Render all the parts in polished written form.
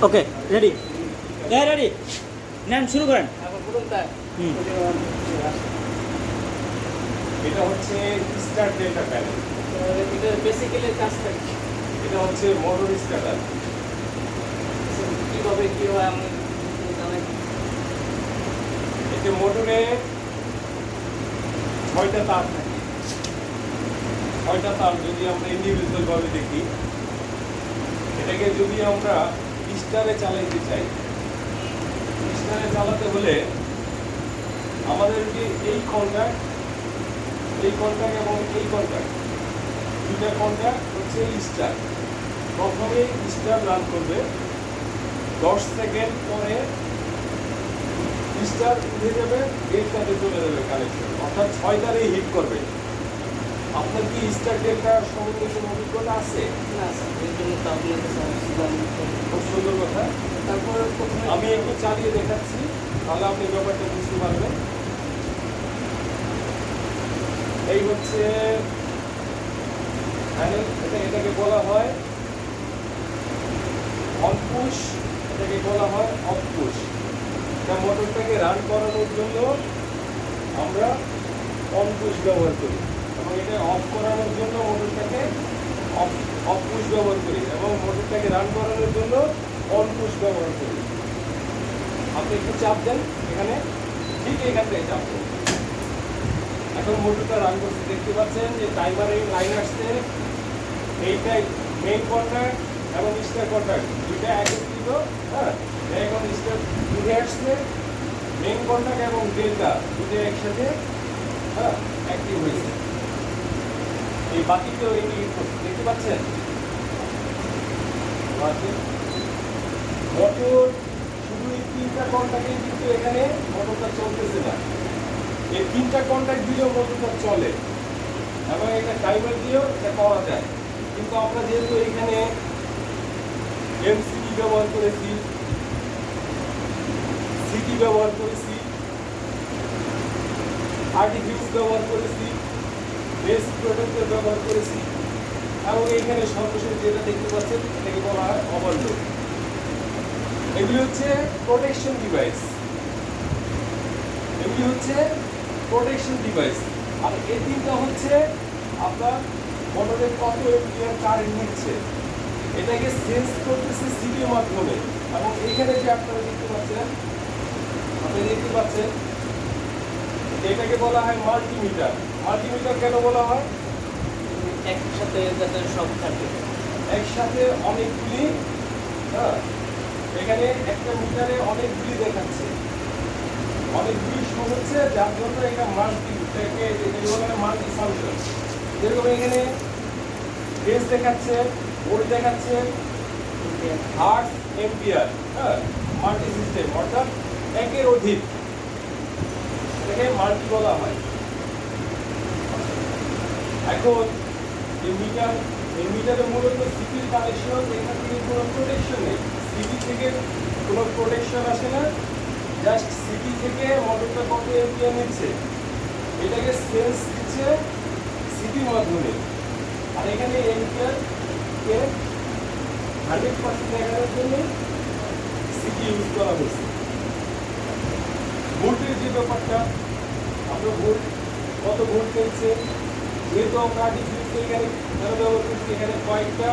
Okay ready হ্যাঁ ready নেন শুরু করেন হুম এটা হচ্ছে স্টার্ট ডেটা প্যানেল। এটা বেসিক্যালি কাজটা কি? এটা হচ্ছে মোটর স্টার্টার। কিভাবে কি হয় আমি জানেন? এতে মোটরে 6টা তার থাকে। 6টা তার যদি আমরা ইন্ডিভিজুয়াল ভাবে দেখি, এটাকে যদি আমরা স্টারে চালাইতে চাই, স্টারে চালাতে হলে আমাদের যে এই কন্ট্যাক্ট এবং এই কন্ট্যাক্ট, দুইটা কন্ট্যাক্ট হচ্ছে স্টার। প্রথমে স্টার রান করবে, 10 সেকেন্ড পরে স্টার উঠে যাবে, ডেল্টাতে চলে যাবে কানেকশন, অর্থাৎ 6 তারেই হিট করবে। আপনার কি স্টার ডেল্টার সম্বন্ধে কোনো অভিজ্ঞতা আছে? না স্যার, এই জন্য তো আপনার কাছে আসছিলাম। খুব সুন্দর কথা। তারপরে প্রথমে আমি একটু চালিয়ে দেখাচ্ছি, তাহলে আপনি ব্যাপারটা বুঝতে পারবেন। এই হচ্ছে প্যানেল, এটাকে বলা হয় অন পুশ, এটাকে বলা হয় অফ পুশ। এটা মোটরটাকে রান করানোর জন্য আমরা অন পুশ ব্যবহার করি, এবং এটা অফ করানোর জন্য মোটরটাকে অফ পুশ ব্যবহার করি, এবং মোটরটাকে রান করানোর জন্য অন পুশ ব্যবহার করি। আপনি একটু চাপ দেন এখানে, ঠিক এখান থেকে চাপ দেন। এখন মোটরটা রান করতে দেখতে পাচ্ছেন যে টাইমারের লাইন আসছে। এইটাই মেইন কন্ট্যাক্ট এবং স্টার কন্ট্যাক্ট দুইটা একত্রিত। হ্যাঁ, এখন স্টার উঠে আসছে, মেইন কন্ট্যাক্ট এবং ডেল্টা দুটো একসাথে অ্যাক্টিভ হয়েছে। এই বাতিটাও ইন্ডিকেট করছে, দেখতে পাচ্ছেন? মোটর শুধু এই 3টা কন্ট্যাক্টে কিন্তু এখানে মোটরটা চলতেছে না, এই 3টা কন্ট্যাক্ট দিয়েও মোটরটা চলে, এবং এটা টাইমার দিয়েও এটা করা যায়। কিন্তু আমরা যেহেতু এখানে এমসিবি ব্যবহার করেছি, সিটি ব্যবহার করেছি, আর্টিফিউজ ব্যবহার করেছি, বেস প্রোটেক্টর ব্যবহার করেছি, এবং এইখানে সর্বশেষ যেটা দেখতে পাচ্ছেন এটাকে বলা হয় ওভারলোড। এগুলি হচ্ছে প্রোটেকশন ডিভাইস, এগুলি হচ্ছে প্রোটেকশন ডিভাইস। আর এই 3টা হচ্ছে আপনার মোটরের কত এম্পিয়ার কারেন্ট নিচ্ছে, এটাকে সেন্স করতেছে সিটির মাধ্যমে। এবং এখানে যে আপনারা দেখতে পাচ্ছেন, এটাকে বলা হয় মাল্টিমিটার। মাল্টিমিটার কেন বলা হয়? একসাথে যাতে সব থাকে, একসাথে অনেকগুলি, এখানে একটা মিটারে অনেকগুলি দেখাচ্ছে, অনেকগুলি শো হচ্ছে, যার জন্য এটা মাল্টি ফাংশন। যেরকম এখানে ফেজ দেখাচ্ছে, ভোল্ট দেখাচ্ছে, হার্টজ, এম্পিয়ার, মাল্টি সিস্টেম, অর্থাৎ একের অধিক, এটাকে মাল্টি বলা হয়। এখন এই মিটারে মূলত সিটির কানেকশন, এখান থেকে কোনো প্রোটেকশন নেই, সিটি থেকে কোনো প্রোটেকশন আসে না, জাস্ট সিটি থেকে মোটরটা কত এম্পিয়ার নিচ্ছে এটাকে সেন্স দিচ্ছে সিটির মাধ্যমে। আর এখানে এম্পিয়ারকে 100% দেখানোর জন্য সিটি ইউজ করা হয়েছে। ভোল্টের যে ব্যাপারটা, আমরা ভোল্ট কত ভোল্ট নিচ্ছে, যেহেতু আমরা ডিফিউজ এখানে ব্যবহার করছি, এখানে কয়েকটা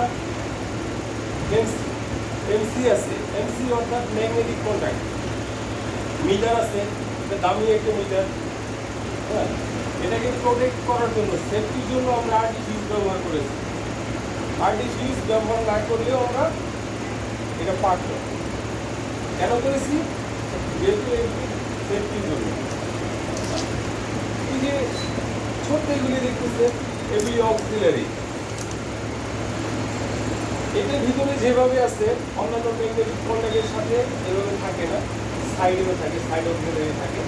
এমসি আছে, এমসি অর্থাৎ ম্যাগনেটিক কন্ট্যাক্ট মিটার আছে, এটা দামি একটা মিটার। হ্যাঁ, এটাকে প্রোটেক্ট করার জন্য, সেফটির জন্য আমরা আরটিফিউজ ব্যবহার করেছি। আরটিফিউজ ব্যবহার না করলেও আমরা এটা পারব। কেন করেছি? যেহেতু সেফটির জন্য। এই যে ছোট্ট এগুলি দেখতেছে, এগুলি অক্সিলারি। এটার ভিতরে যেভাবে আছে অন্যান্য ম্যাগনেটিক কন্ট্যাক্টের সাথে এভাবে থাকে না, সাইডেও থাকে, সাইড অক্সিলারি থাকে।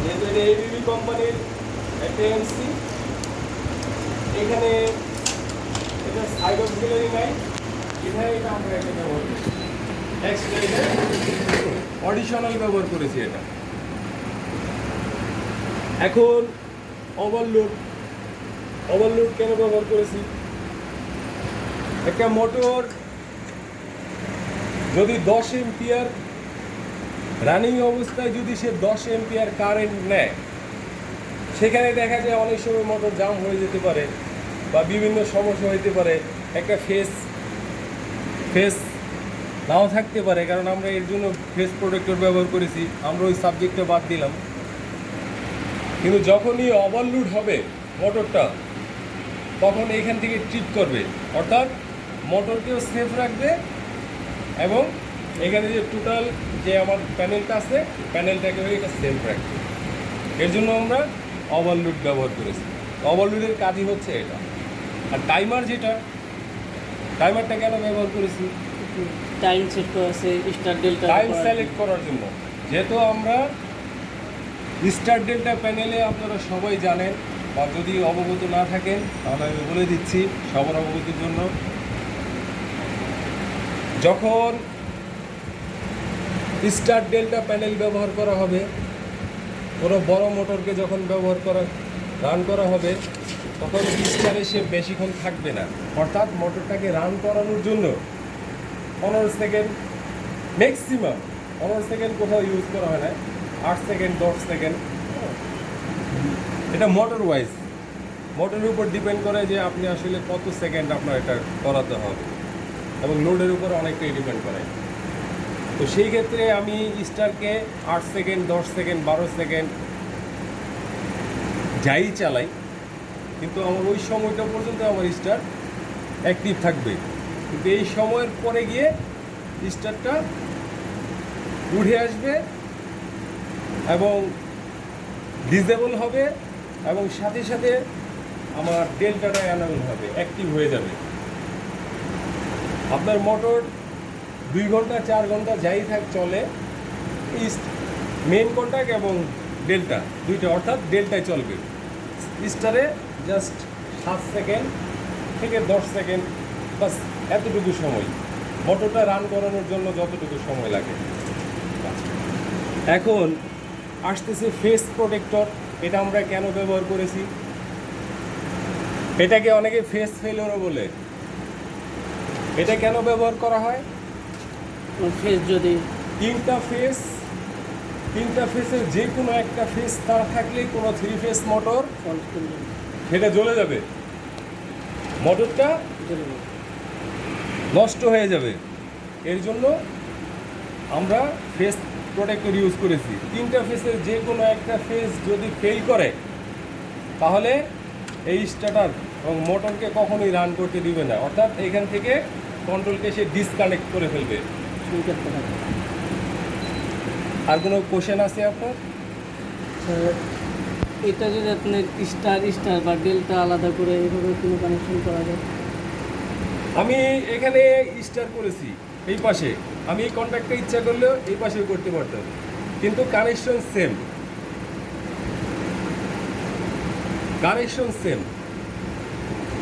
যেহেতু এটা এবিবি কোম্পানির একটা এমসি, এখানে এটা সাইড অক্সিলারি নাই, এখানে এটা আমরা এটা ব্যবহার করি, অডিশনাল ব্যবহার করেছি এটা। এখন ওভারলোড কেন ব্যবহার করেছি? একটা মোটর যদি 10 এম্পিয়ার রানিং অবস্থায় যদি সে 10 এম্পিয়ার কারেন্ট নেয়, সেখানে দেখা যায় অনেক সময় মোটর জাম হয়ে যেতে পারে বা বিভিন্ন সমস্যা হতে পারে, একটা ফেস নাও থাকতে পারে, কারণ আমরা এর জন্য ফেস প্রোটেক্টর ব্যবহার করেছি, আমরা ওই সাবজেক্টটা বাদ দিলাম। কিন্তু যখনই ওভারলোড হবে মোটরটা, তখন এখান থেকে ট্রিপ করবে, অর্থাৎ মোটরকেও সেফ রাখবে এবং এখানে যে টোটাল যে আমার প্যানেলটা আছে, প্যানেলটাকেও এটা সেফ রাখবে। এর জন্য আমরা ওভারলোড ব্যবহার করেছি। ওভারলোডের কাজই হচ্ছে এটা। আর টাইমার টাইমারটা কেন ব্যবহার করেছি? টাইম সেট করা আছে, স্টার ডেল্টা টাইম সিলেক্ট করার জন্য। যেহেতু আমরা স্টার ডেল্টা প্যানেলে আপনারা সবাই জানেন, বা যদি অবগত না থাকেন তাহলে আমি বলে দিচ্ছি সবার অবগতির জন্য। যখন স্টার ডেল্টা প্যানেল ব্যবহার করা হবে, কোনো বড় মোটরকে যখন রান করা হবে, তখন স্টারে সে বেশিক্ষণ থাকবে না। অর্থাৎ মোটরটাকে রান করানোর জন্য 15 সেকেন্ড, ম্যাক্সিমাম 15 সেকেন্ড কোথাও ইউজ করা হয় না, 8 সেকেন্ড 10 সেকেন্ড। এটা মোটরের উপর ডিপেন্ড করে যে আপনি আসলে কত সেকেন্ড আপনার এটা করাতে হবে, এবং লোডের উপর অনেকটাই ডিপেন্ড করে। তো সেই ক্ষেত্রে আমি স্টারকে 8 সেকেন্ড 10 সেকেন্ড 12 সেকেন্ড যাই চালাই, কিন্তু আমার ওই সময়টা পর্যন্ত আমার স্টার অ্যাক্টিভ থাকবে। কিন্তু এই সময়ের পরে গিয়ে স্টারটা উঠে আসবে এবং ডিসেবল হবে, এবং সাথে সাথে আমার ডেল্টাটা অ্যানাবল হবে, অ্যাক্টিভ হয়ে যাবে। আপনার মোটর 2 ঘন্টা 4 ঘন্টা যাই চলে, মেন কন্ট্যাক্ট এবং ডেল্টা দুইটা, অর্থাৎ ডেল্টায় চলবে। স্টারে জাস্ট 7 সেকেন্ড থেকে 10 সেকেন্ড, বাস এতটুকু সময় মোটরটা রান করানোর জন্য যতটুকু সময় লাগে। এখন আসতেছে ফেস প্রোটেক্টর। এটা আমরা কেন ব্যবহার করেছি? এটাকে অনেকে ফেস ফেলিওরও বলে। এটা কেন ব্যবহার করা হয়? ফেস যদি তিনটা ফেসের যে কোনো একটা ফেস তার থাকলে কোনো 3 ফেস মোটর ফল্ট করলে সেটা জ্বলে যাবে, মোটরটা নষ্ট হয়ে যাবে। এর জন্য আমরা ফেস প্রোটেক্টর ইউজ করেছি। 3টা ফেসের যে কোনো একটা ফেস যদি ফেল করে, তাহলে এই স্টার্টার এবং মোটরকে কখনোই রান করতে দিবে না, অর্থাৎ এখান থেকে কন্ট্রোলকে সে ডিসকানেক্ট করে ফেলবে। আর কোনো কোশ্চেন আছে আপনার? এটা যদি আপনি স্টার বা ডেল্টা আলাদা করে এইভাবে কোনো কানেকশন করা যায়? আমি এখানে স্টার করেছি এই পাশে, আমি এই কন্ট্যাক্টটা ইচ্ছা করলেও এই পাশেও করতে পারতাম, কিন্তু কানেকশন সেম।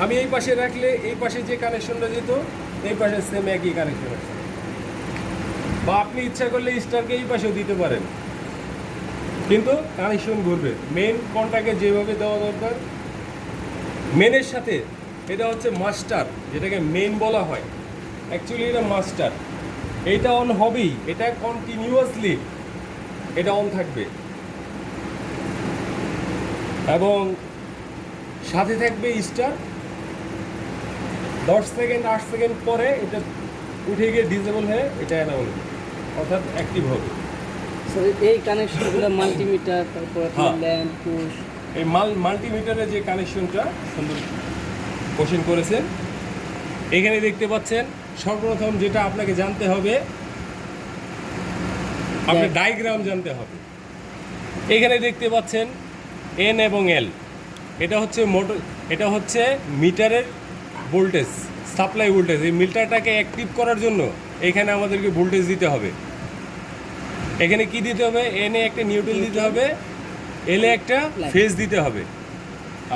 আমি এই পাশে রাখলে এই পাশে যে কানেকশনটা যেত, এই পাশে সেম একই কানেকশন আছে। বা আপনি ইচ্ছা করলে স্টারকে এই পাশেও দিতে পারেন, কিন্তু কানেকশন ঘুরবে। মেন কন্ট্যাক্টে যেভাবে দেওয়া দরকার, মেনের সাথে এটা হচ্ছে মাস্টার, যেটাকে মেন বলা হয়, অ্যাকচুয়ালি এটা মাস্টার। এটা অন হবেই, এটা কন্টিনিউয়াসলি এটা অন থাকবে, এবং সাথে থাকবে স্টার। 10 সেকেন্ড 8 সেকেন্ড পরে এটা উঠে গিয়ে ডিসেবল হয়ে এটা অ্যানাবল, অর্থাৎ অ্যাক্টিভ হবে। স্যার এই কানেকশনগুলো মাল্টিমিটার, তারপর হ্যাঁ। ল্যাম্প, পুশ, এই মাল্টিমিটারের যে কানেকশনটা সুন্দর কোশ্চেন করেছেন। এখানে দেখতে পাচ্ছেন, সর্বপ্রথম যেটা আপনাকে জানতে হবে, আপনার ডায়াগ্রাম জানতে হবে। এখানে দেখতে পাচ্ছেন এন এবং এল, এটা হচ্ছে মিটারের ভোল্টেজ, সাপ্লাই ভোল্টেজ। এই মিটারটাকে অ্যাক্টিভ করার জন্য এখানে আমাদেরকে ভোল্টেজ দিতে হবে। এখানে কি দিতে হবে? এনে একটা নিউট্রাল দিতে হবে, এলে একটা ফেজ দিতে হবে।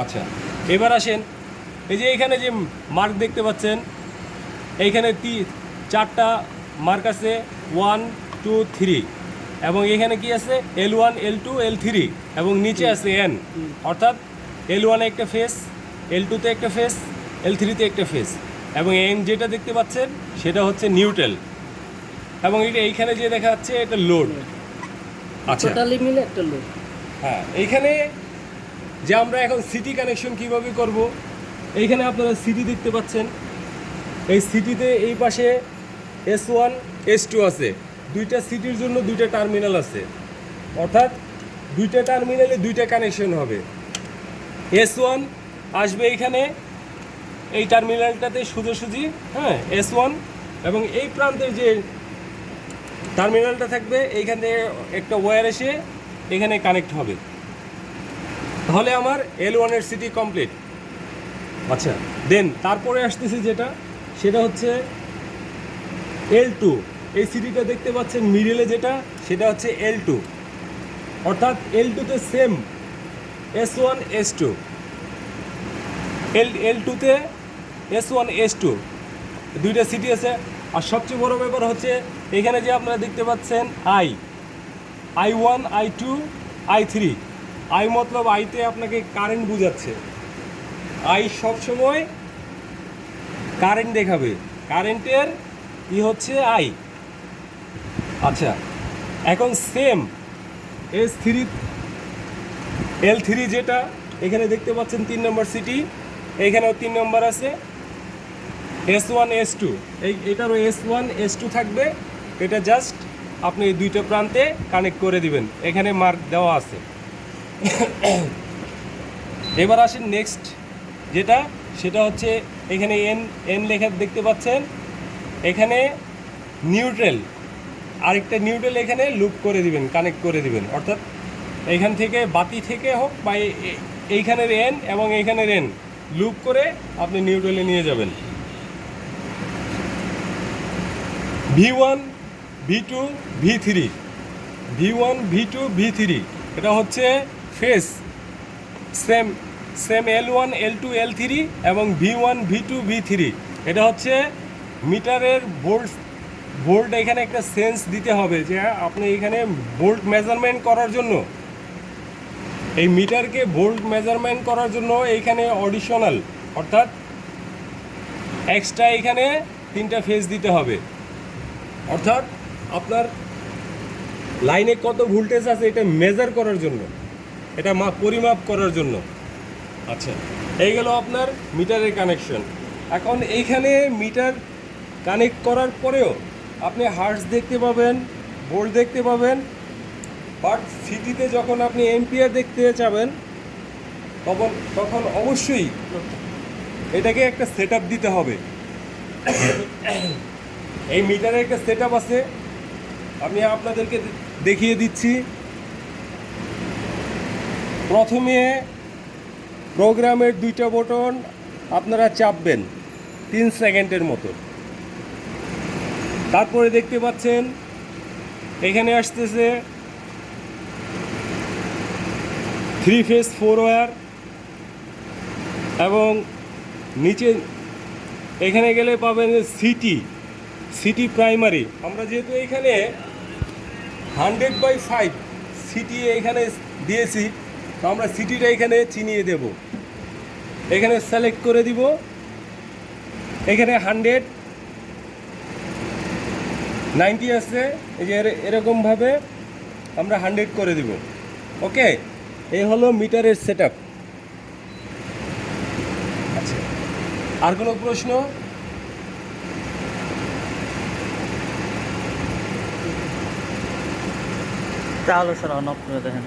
আচ্ছা, এবার আসেন, এই যে এখানে যে মার্ক দেখতে পাচ্ছেন, এইখানে 4টা মার্ক আছে, 1 2 3, এবং এখানে কি আছে? L1 L2 L3, এবং নিচে আছে N, অর্থাৎ L1 এ একটা ফেজ, L2-তে একটা ফেজ, L3-তে একটা ফেজ, এবং N যেটা দেখতে পাচ্ছেন সেটা হচ্ছে নিউট্রাল। এবং এটা এইখানে যে দেখা যাচ্ছে এটা লোড। আচ্ছা, টোটালি মিলে একটা লোড। হ্যাঁ, এইখানে যে আমরা এখন সিটি কানেকশন কিভাবে করব, এইখানে আপনারা সিটি দেখতে পাচ্ছেন। এই সিটিতে এই পাশে S1 S2 আছে, দুইটা সিটির জন্য দুইটা টার্মিনাল আছে, অর্থাৎ দুইটা টার্মিনালে দুইটা কানেকশন হবে। S1 আসবে এইখানে এই টার্মিনালটাতে সোজাসুজি, হ্যাঁ S1, এবং এই প্রান্তের যে টার্মিনালটা থাকবে এইখান থেকে একটা ওয়্যার এসে এখানে কানেক্ট হবে। তাহলে আমার L1 এর সিটি কমপ্লিট। আচ্ছা, দেন তারপরে আসতেছে যেটা, সেটা হচ্ছে L2। এই সিটিটা দেখতে পাচ্ছেন মিডলে যেটা, সেটা হচ্ছে L2, অর্থাৎ L2-তে same S1 S2, L2-তে S1 S2 দুইটা সিটি আছে। আর সবচেয়ে বড় ব্যাপার হচ্ছে এখানে যে আপনারা দেখতে পাচ্ছেন I1 I2 I3, I মতলব আইতে আপনাকে কারেন্ট বোঝাচ্ছে, I সবসময় কারেন্ট দেখাবে, কারেন্টের কি হচ্ছে I। আচ্ছা, এখন সেম L3 যেটা এখানে দেখতে পাচ্ছেন 3 নম্বর সিটি, এইখানেও 3 নম্বর আছে S1 S2, এটারও S1 S2 থাকবে। এটা জাস্ট আপনি এই দুইটা প্রান্তে কানেক্ট করে দিবেন, এখানে মার্ক দেওয়া আছে। এবার আসেন নেক্সট যেটা, সেটা হচ্ছে এখানে এন লেখা দেখতে পাচ্ছেন, এখানে নিউট্রাল, আরেকটা নিউট্রাল এখানে লুপ করে দিবেন, কানেক্ট করে দিবেন, অর্থাৎ এইখান থেকে বাতি থেকে হোক বা এইখানের এন এবং এইখানের এন লুপ করে আপনি নিউট্রালে নিয়ে যাবেন। V1 V2 V3, V1 V2 V3 এটা হচ্ছে face, same L1 L2 L3, এবং V1 V2 V3 এটা হচ্ছে মিটারের ভোল্ট। এখানে একটা সেন্স দিতে হবে যে আপনি এখানে ভোল্ট মেজারমেন্ট করার জন্য, এই মিটারকে ভোল্ট মেজারমেন্ট করার জন্য এইখানে অডিশনাল, অর্থাৎ এক্সট্রা এখানে 3টা ফেজ দিতে হবে, অর্থাৎ আপনার লাইনে কত ভোল্টেজ আছে এটা মেজার করার জন্য, এটা পরিমাপ করার জন্য। আচ্ছা, এই গেল আপনার মিটারের কানেকশন। এখন এইখানে মিটার কানেক্ট করার পরেও আপনি হার্টজ দেখতে পাবেন, ভোল্ট দেখতে পাবেন, বাট সিটিতে যখন আপনি এম্পিয়ার দেখতে যাবেন তখন অবশ্যই এটাকে একটা সেট দিতে হবে। এই মিটারে একটা সেট আছে, আমি আপনাদেরকে দেখিয়ে দিচ্ছি। প্রথমে প্রোগ্রামের 2টা বটন আপনারা চাপবেন 3 সেকেন্ডের মতো। তারপরে দেখতে পাচ্ছেন এখানে আসতেছে 3 ফেজ 4 ওয়্যার, এবং নিচে এখানে গেলে পাবেন সিটি প্রাইমারি। আমরা যেহেতু এখানে 100/5 সিটি এখানে দিয়েছি, তো আমরা সিটিটা এখানে চিনিয়ে দেব, এখানে সিলেক্ট করে দিব, এখানে 190 আছে, এই যে এরকমভাবে আমরা 100 করে দিব। ওকে, এই হলো মিটারের সেটআপ। আচ্ছা, আর কোনো প্রশ্ন? তাহলে স্যার অন অফ করে দেখেন।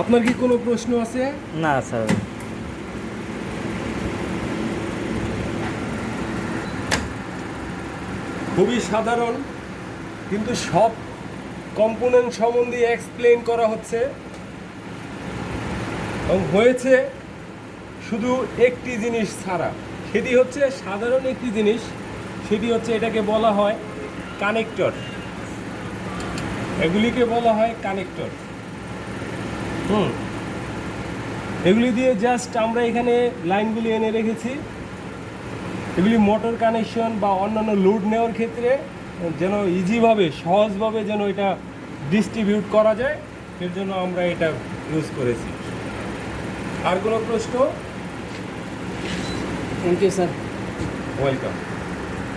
আপনার কি কোনো প্রশ্ন আছে? না স্যার। খুবই সাধারণ, কিন্তু সব কম্পোনেন্ট সম্বন্ধে এক্সপ্লেন করা হচ্ছে, এবং হয়েছে শুধু একটি জিনিস ছাড়া, সেটি হচ্ছে সাধারণ একটি জিনিস, সেটি হচ্ছে এটাকে বলা হয় কানেক্টর। এগুলিকে বলা হয় কানেক্টর। এগুলি দিয়ে জাস্ট আমরা এখানে লাইনগুলি এনে রেখেছি, এগুলি মোটর কানেকশন বা অন্যান্য লোড নেওয়ার ক্ষেত্রে যেন ইজিভাবে, সহজভাবে যেন এটা ডিস্ট্রিবিউট করা যায়, এর জন্য আমরা এটা ইউজ করেছি। আর কোনো প্রশ্ন? Thank you sir. ওয়েলকাম।